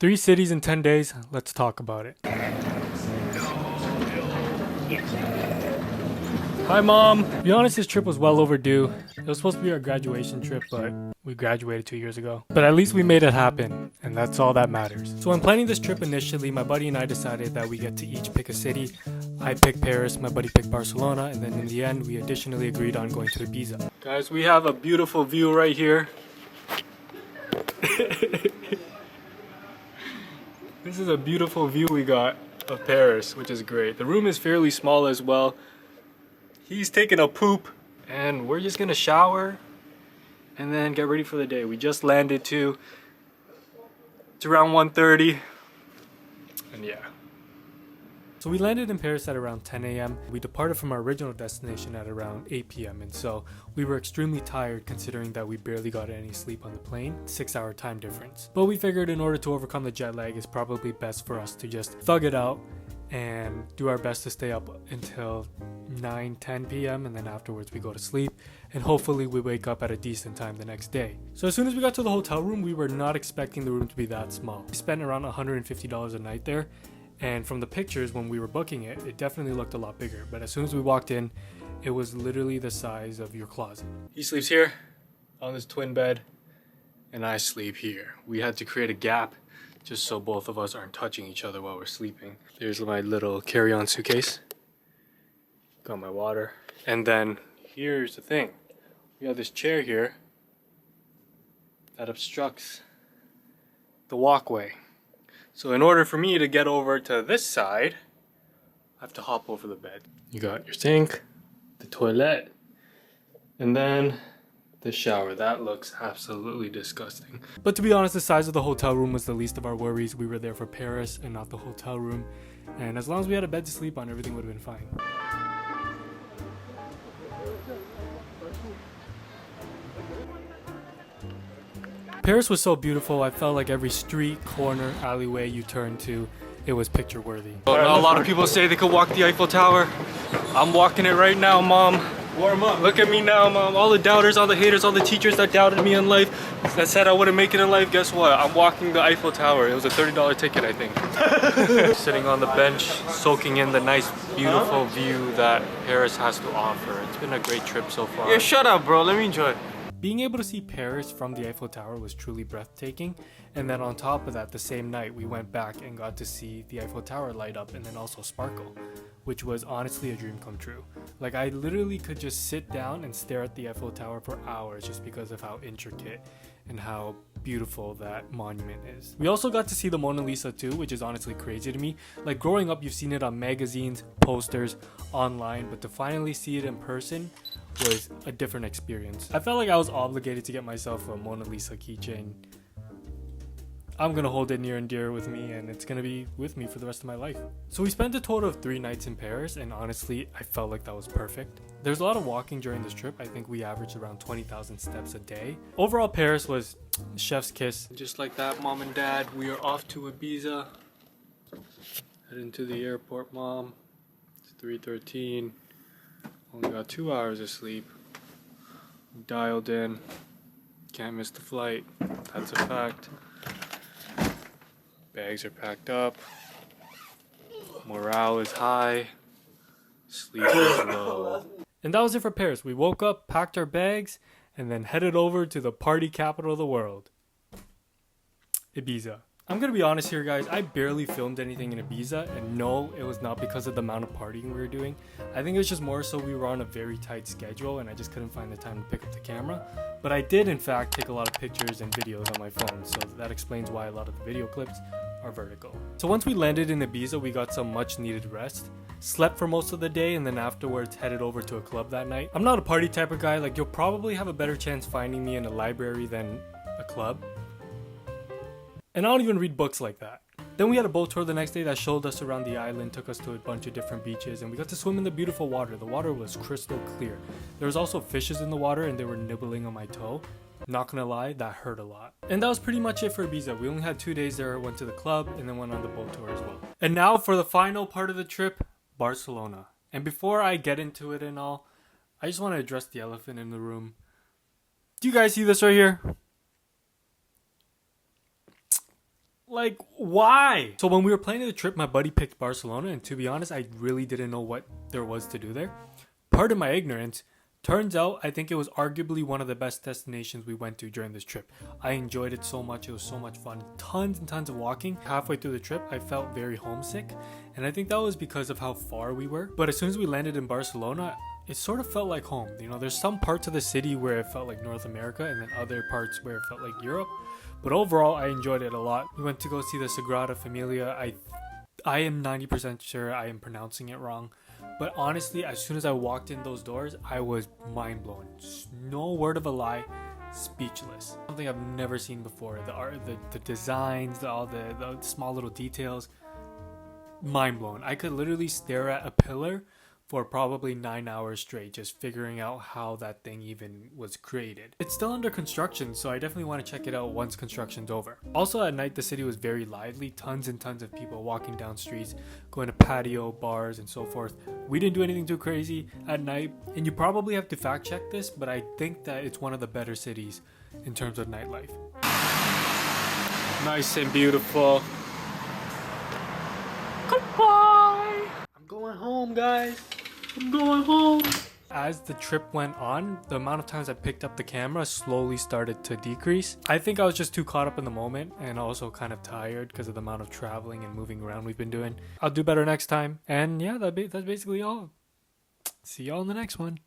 3 cities in 10 days. Let's talk about it. Hi, Mom. To be honest, this trip was well overdue. It was supposed to be our graduation trip, but we graduated 2 years ago. But at least we made it happen, and that's all that matters. So when planning this trip initially, my buddy and I decided that we get to each pick a city. I picked Paris, my buddy picked Barcelona, and then in the end, we additionally agreed on going to Ibiza. Guys, we have a beautiful view right here. This is a beautiful view we got of Paris, which is great. The room is fairly small as well. He's taking a poop, and we're just gonna shower and then get ready for the day. We just landed too. It's around 1:30, and yeah. So we landed in Paris at around 10 a.m. We departed from our original destination at around 8 p.m. and so we were extremely tired considering that we barely got any sleep on the plane, 6-hour time difference. But we figured in order to overcome the jet lag, it's probably best for us to just thug it out and do our best to stay up until 9-10 p.m. and then afterwards we go to sleep and hopefully we wake up at a decent time the next day. So as soon as we got to the hotel room, we were not expecting the room to be that small. We spent around $150 a night there, and from the pictures when we were booking it, it definitely looked a lot bigger, but as soon as we walked in, it was literally the size of your closet. He sleeps here on this twin bed and I sleep here. We had to create a gap just so both of us aren't touching each other while we're sleeping. There's my little carry-on suitcase. Got my water. And then here's the thing. We have this chair here that obstructs the walkway. So in order for me to get over to this side, I have to hop over the bed. You got your sink, the toilet, and then the shower. That looks absolutely disgusting. But to be honest, the size of the hotel room was the least of our worries. We were there for Paris and not the hotel room. And as long as we had a bed to sleep on, everything would have been fine. Paris was so beautiful. I felt like every street, corner, alleyway you turned to, it was picture worthy. Now a lot of people say they could walk the Eiffel Tower. I'm walking it right now, Mom. Warm up. Look at me now, Mom. All the doubters, all the haters, all the teachers that doubted me in life, that said I wouldn't make it in life, guess what? I'm walking the Eiffel Tower. It was a $30 ticket, I think. Sitting on the bench, soaking in the nice, beautiful view that Paris has to offer. It's been a great trip so far. Yeah, shut up, bro. Let me enjoy. Being able to see Paris from the Eiffel Tower was truly breathtaking, and then on top of that, the same night we went back and got to see the Eiffel Tower light up and then also sparkle, which was honestly a dream come true. Like, I literally could just sit down and stare at the Eiffel Tower for hours just because of how intricate and how beautiful that monument is. We also got to see the Mona Lisa too, which is honestly crazy to me. Like, growing up, you've seen it on magazines, posters, online, but to finally see it in person was a different experience. I felt like I was obligated to get myself a Mona Lisa keychain. I'm gonna hold it near and dear with me, and it's gonna be with me for the rest of my life. So we spent a total of 3 nights in Paris, and honestly, I felt like that was perfect. There's a lot of walking during this trip. I think we averaged around 20,000 steps a day. Overall, Paris was chef's kiss. Just like that, Mom and Dad, we are off to Ibiza. Heading to the airport, Mom. It's 3:13. Only got 2 hours of sleep. Dialed in. Can't miss the flight. That's a fact. Bags are packed up. Morale is high. Sleep is low. And that was it for Paris. We woke up, packed our bags, and then headed over to the party capital of the world, Ibiza. I'm gonna be honest here, guys. I barely filmed anything in Ibiza, and no, it was not because of the amount of partying we were doing. I think it was just more so we were on a very tight schedule, and I just couldn't find the time to pick up the camera. But I did, in fact, take a lot of pictures and videos on my phone, so that explains why a lot of the video clips are vertical. So once we landed in Ibiza, we got some much-needed rest, slept for most of the day, and then afterwards headed over to a club that night. I'm not a party type of guy. Like, you'll probably have a better chance finding me in a library than a club. And I don't even read books like that. Then we had a boat tour the next day that showed us around the island, took us to a bunch of different beaches, and we got to swim in the beautiful water. The water was crystal clear. There was also fishes in the water and they were nibbling on my toe. Not gonna lie, that hurt a lot. And that was pretty much it for Ibiza. We only had 2 days there, went to the club, and then went on the boat tour as well. And now for the final part of the trip, Barcelona. And before I get into it and all, I just want to address the elephant in the room. Do you guys see this right here? Like, why? So when we were planning the trip, my buddy picked Barcelona, and to be honest, I really didn't know what there was to do there. Pardon my ignorance. Turns out, I think it was arguably one of the best destinations we went to during this trip. I enjoyed it so much. It was so much fun. Tons and tons of walking. Halfway through the trip, I felt very homesick, and I think that was because of how far we were. But as soon as we landed in Barcelona, it sort of felt like home. You know, there's some parts of the city where it felt like North America, and then other parts where it felt like Europe. But overall, I enjoyed it a lot. We went to go see the Sagrada Familia. I am 90% sure I am pronouncing it wrong. But honestly, as soon as I walked in those doors, I was mind blown. No word of a lie, speechless. Something I've never seen before. The art, the designs, all the small little details. Mind blown. I could literally stare at a pillar for probably 9 hours straight, just figuring out how that thing even was created. It's still under construction, so I definitely want to check it out once construction's over. Also at night, the city was very lively. Tons and tons of people walking down streets, going to patio, bars, and so forth. We didn't do anything too crazy at night, and you probably have to fact check this, but I think that it's one of the better cities in terms of nightlife. Nice and beautiful. Goodbye! I'm going home, guys. I'm going home. As the trip went on, the amount of times I picked up the camera slowly started to decrease. I think I was just too caught up in the moment and also kind of tired because of the amount of traveling and moving around we've been doing. I'll do better next time. And yeah, that's basically all. See y'all in the next one.